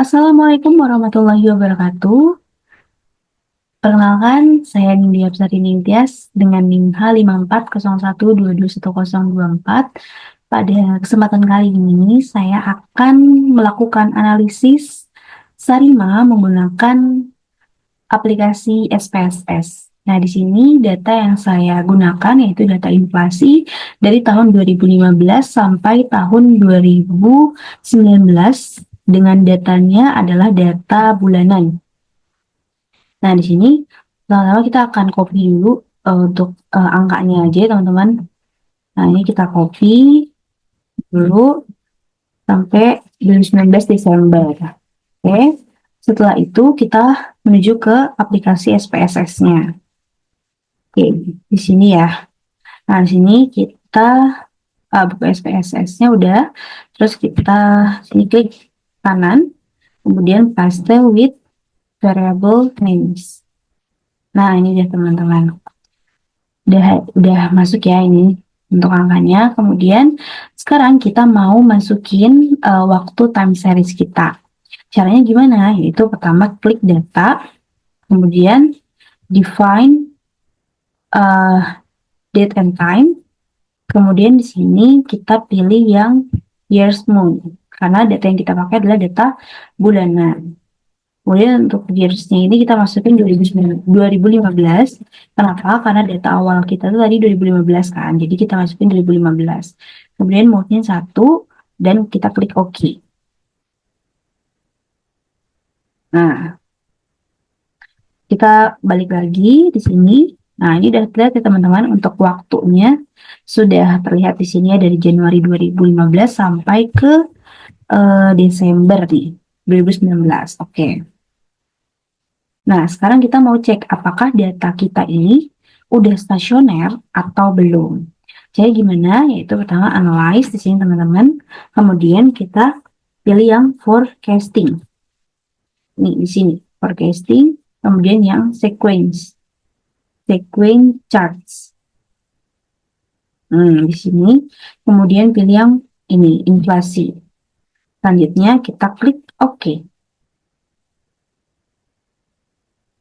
Assalamualaikum warahmatullahi wabarakatuh. Perkenalkan, saya Nindya Absari Ningtyas dengan NIM H5401221024. Pada kesempatan kali ini, saya akan melakukan analisis Sarima menggunakan aplikasi SPSS. Nah, di sini data yang saya gunakan yaitu data inflasi dari tahun 2015 sampai tahun 2019 dengan datanya adalah data bulanan. Nah, di sini pertama kita akan copy dulu untuk angkanya aja, teman-teman. Nah, ini kita copy dulu sampai 2019 Desember. Oke. Setelah itu kita menuju ke aplikasi SPSS-nya. Oke, di sini ya. Nah, di sini kita buka SPSS-nya udah. Terus kita sini klik kanan, kemudian paste with variable names. Nah, ini dia teman-teman. Udah masuk ya ini untuk angkanya. Kemudian sekarang kita mau masukin waktu time series kita. Caranya gimana? Yaitu pertama klik data, kemudian define date and time. Kemudian di sini kita pilih yang years month karena data yang kita pakai adalah data bulanan. Kemudian untuk years-nya ini kita masukin 2015. Kenapa? Karena data awal kita tuh tadi 2015 kan. Jadi kita masukin 2015. Kemudian mode-nya 1 dan kita klik OK. Nah, kita balik lagi di sini. Nah, ini udah terlihat ya teman-teman, untuk waktunya sudah terlihat di sini ya dari Januari 2015 sampai ke Desember nih, 2019. Oke. Nah, sekarang kita mau cek apakah data kita ini udah stasioner atau belum. Jadi gimana? Yaitu pertama analyze di sini teman-teman. Kemudian kita pilih yang forecasting. Nih di sini forecasting. Kemudian yang sequence charts. Di sini. Kemudian pilih yang ini inflasi. Selanjutnya kita klik OK.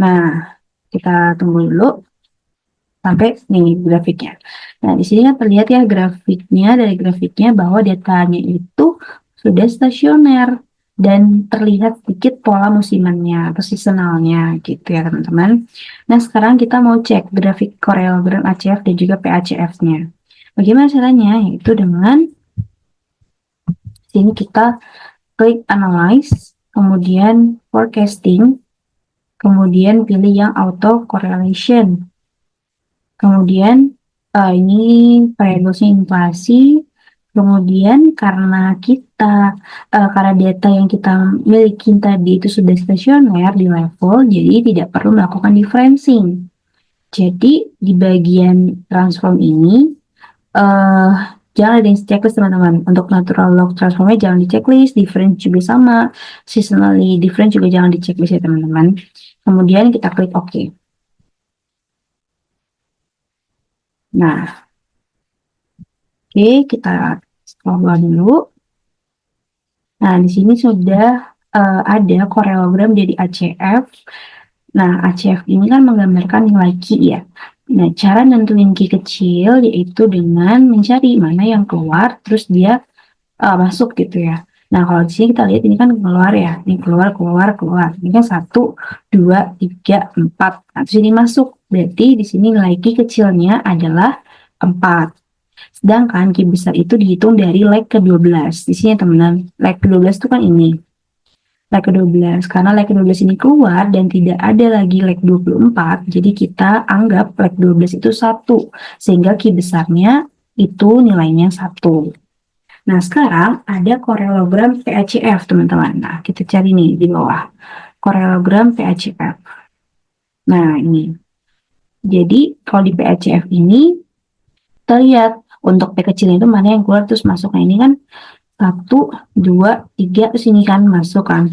Nah, kita tunggu dulu sampai nih grafiknya. Nah, di sini kan terlihat ya dari grafiknya bahwa datanya itu sudah stasioner dan terlihat sedikit pola musimannya atau seasonalnya gitu ya teman-teman. Nah, sekarang kita mau cek grafik Corelgram ACF dan juga PACF-nya. Bagaimana caranya? Yaitu dengan sini kita klik analyze, kemudian forecasting, kemudian pilih yang auto correlation. Kemudian ini variabelnya inflasi. Kemudian karena data yang kita miliki tadi itu sudah stasioner di level, jadi tidak perlu melakukan differencing. Jadi di bagian transform ini jangan ada yang checklist teman-teman. Untuk natural log transformnya jangan di checklist, difference juga sama, seasonally difference juga jangan di checklist ya teman-teman. Kemudian kita klik OK. Nah, oke, kita scroll bawah dulu. Nah, di sini sudah ada koreogram dari ACF. Nah, ACF ini kan menggambarkan nilai Q ya. Nah, cara nentuin Q kecil yaitu dengan mencari mana yang keluar, terus dia masuk gitu ya. Nah, kalau di sini kita lihat ini kan keluar ya. Ini keluar. Ini kan 1, 2, 3, 4. Nah, terus ini masuk. Berarti di sini nilai Q kecilnya adalah 4. Sedangkan Q besar itu dihitung dari leg ke-12. Di sini teman-teman, leg ke-12 itu kan ini. Leg ke-12. Karena leg ke-12 ini keluar dan tidak ada lagi leg 24, jadi kita anggap leg 12 itu 1. Sehingga Q besarnya itu nilainya 1. Nah, sekarang ada korelogram PACF, teman-teman. Nah, kita cari nih di bawah. Korelogram PACF. Nah, ini. Jadi, kalau di PACF ini, kita lihat untuk P kecil itu mana yang keluar terus masuk. Nah, ini kan 1, 2, 3, terus ini kan masuk kan.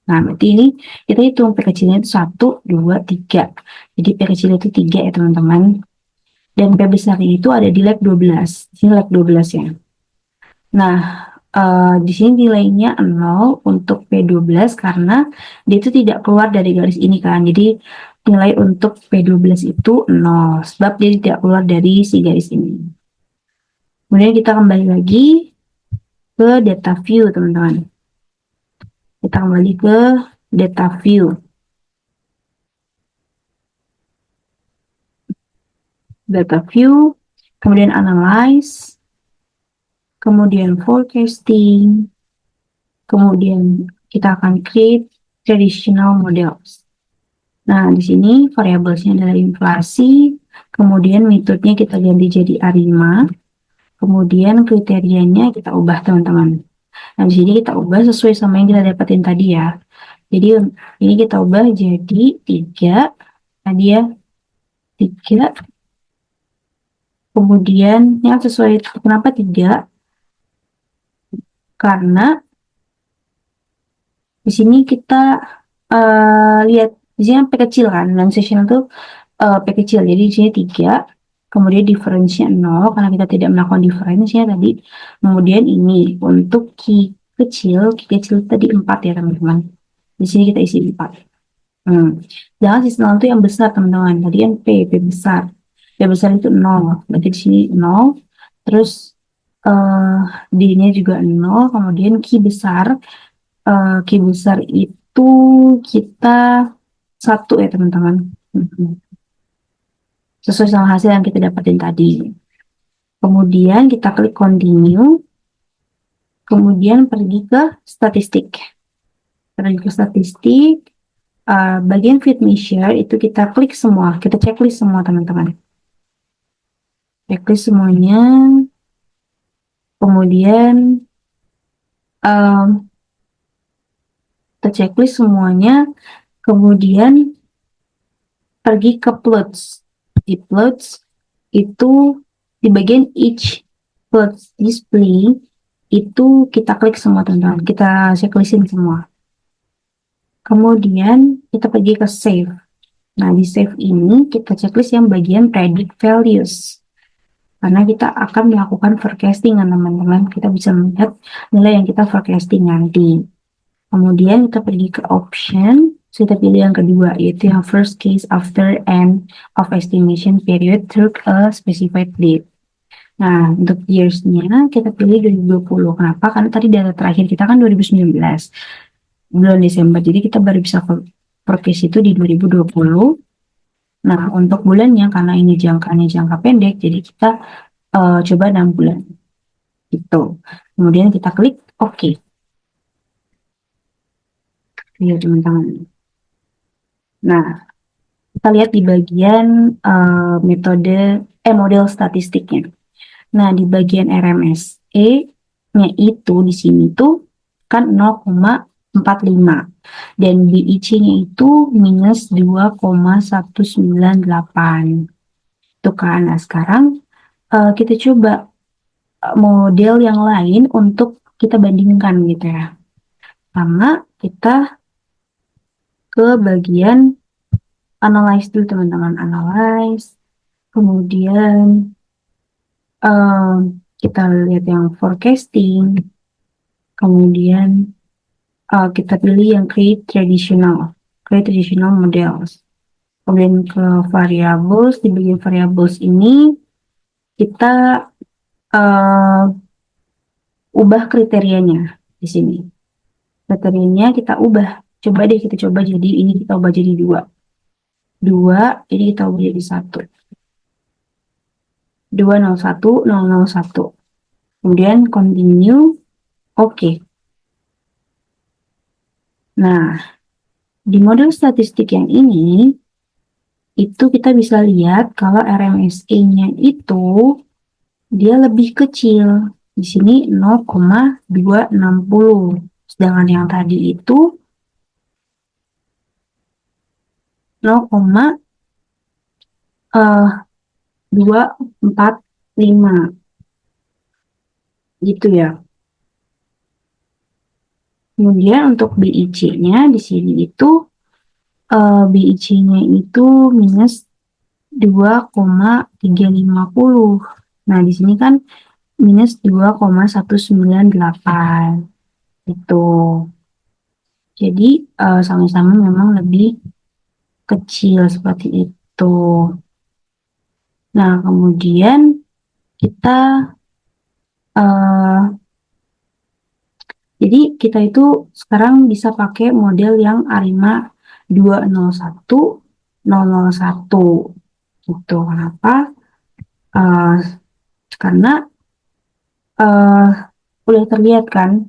Nah, berarti ini kita hitung P kecilnya itu 1, 2, 3. Jadi P kecil itu 3 ya teman-teman. Dan P besarnya itu ada di leg 12. Ini leg 12 ya. Nah, Di sini nilainya 0 untuk P12 karena dia itu tidak keluar dari garis ini kan. Jadi nilai untuk P12 itu 0 sebab dia tidak keluar dari si garis ini. Kemudian kita kembali lagi ke data view, teman-teman. Kita kembali ke data view. Data view, kemudian analyze, kemudian forecasting, kemudian kita akan create traditional models. Nah, di sini variablesnya adalah inflasi, kemudian metodenya kita ganti jadi A5, kemudian kriterianya kita ubah, teman-teman. Nah, di sini kita ubah sesuai sama yang kita dapetin tadi ya. Jadi ini kita ubah jadi 3, tadi ya, 3, kemudian yang sesuai, kenapa 3? Karena di sini kita lihat di sini P kecil kan, non-sessional tuh P kecil, jadi di sini 3, kemudian difference-nya 0 karena kita tidak melakukan difference-nya tadi. Kemudian ini untuk Q kecil tadi 4 ya teman-teman. Di sini kita isi 4. Jangan seasonal itu yang besar teman-teman. Tadi kan P besar. P besar itu 0. Berarti di sini 0. Terus D-nya juga 0. Kemudian Q besar itu kita 1 ya teman-teman. Sesuai sama hasil yang kita dapatin tadi. Kemudian kita klik continue. Kemudian pergi ke statistik. Bagian fit measure itu kita klik semua. Kita checklist semua teman-teman. Checklist semuanya. Kemudian kita checklist semuanya. Kemudian pergi ke plots. Di plots itu di bagian each plots display itu kita klik semua teman-teman. Kita checklistin semua. Kemudian kita pergi ke save. Nah, di save ini kita checklist yang bagian predict values. Karena kita akan melakukan forecasting kan teman-teman. Kita bisa melihat nilai yang kita forecasting nanti. Kemudian kita pergi ke option. Kita pilih yang kedua, yaitu yang first case after end of estimation period through a specified date. Nah, untuk years-nya kita pilih 2020. Kenapa? Karena tadi data terakhir kita kan 2019. Bulan Desember. Jadi kita baru bisa forecast itu di 2020. Nah, untuk bulannya karena ini jangkanya jangka pendek, jadi kita coba 6 bulan. Gitu. Kemudian kita klik OK. Ya, teman-teman. Nah, kita lihat di bagian model statistiknya. Nah, di bagian RMSE-nya itu di sini tuh kan 0,45 dan BIC-nya itu minus 2,198. Itu kan. Nah, sekarang kita coba model yang lain untuk kita bandingkan gitu ya. Pertama, kita ke bagian analyze dulu teman-teman. Analyze. Kemudian kita lihat yang forecasting. Kemudian kita pilih yang create traditional models. Kemudian ke variables. Di bagian variables ini kita ubah kriterianya di sini. Kriterianya kita ubah. Coba deh kita coba jadi ini kita ubah jadi 2. 2 ini kita ubah jadi 1. 201 001. Kemudian continue. Oke. Nah, di model statistik yang ini itu kita bisa lihat kalau RMSE-nya itu dia lebih kecil. Di sini 0,260. Sedangkan yang tadi itu 0,245. Gitu ya. Kemudian untuk BIC-nya di sini itu BIC-nya itu minus 2,350. Nah, di sini kan minus 2,198 itu. Jadi sama-sama memang lebih kecil seperti itu. Nah, kemudian kita uh, jadi kita itu sekarang bisa pakai model yang ARIMA 201 001 gitu. Kenapa? Uh, karena udah terlihat kan,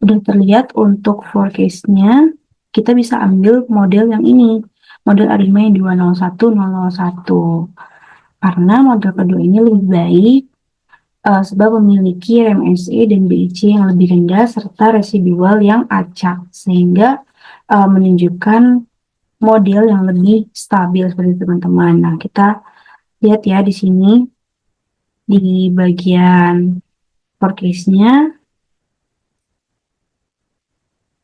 udah terlihat untuk forecast-nya kita bisa ambil model yang ini, model ARIMA yang 201 001. Karena model kedua ini lebih baik sebab memiliki RMSE dan BIC yang lebih rendah serta residual yang acak sehingga menunjukkan model yang lebih stabil seperti teman-teman. Nah, kita lihat ya di sini di bagian forecast-nya.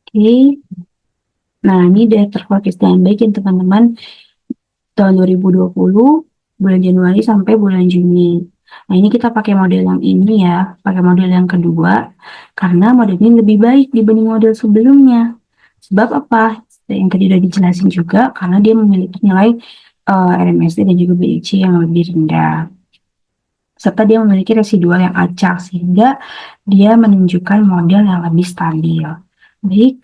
Oke. Nah, ini daftar forecast yang baik ya teman-teman tahun 2020 bulan Januari sampai bulan Juni. Nah, ini kita pakai model yang ini ya, pakai model yang kedua, karena model ini lebih baik dibanding model sebelumnya. Sebab apa? Yang tadi udah dijelasin juga, karena dia memiliki nilai RMSD dan juga BIC yang lebih rendah. Serta dia memiliki residual yang acak, sehingga dia menunjukkan model yang lebih stabil. Baik,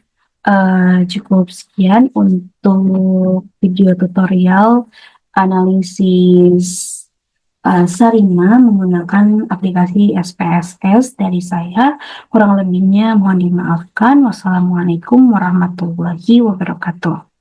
cukup sekian untuk video tutorial analisis Sarima menggunakan aplikasi SPSS dari saya. Kurang lebihnya mohon dimaafkan. Wassalamualaikum warahmatullahi wabarakatuh.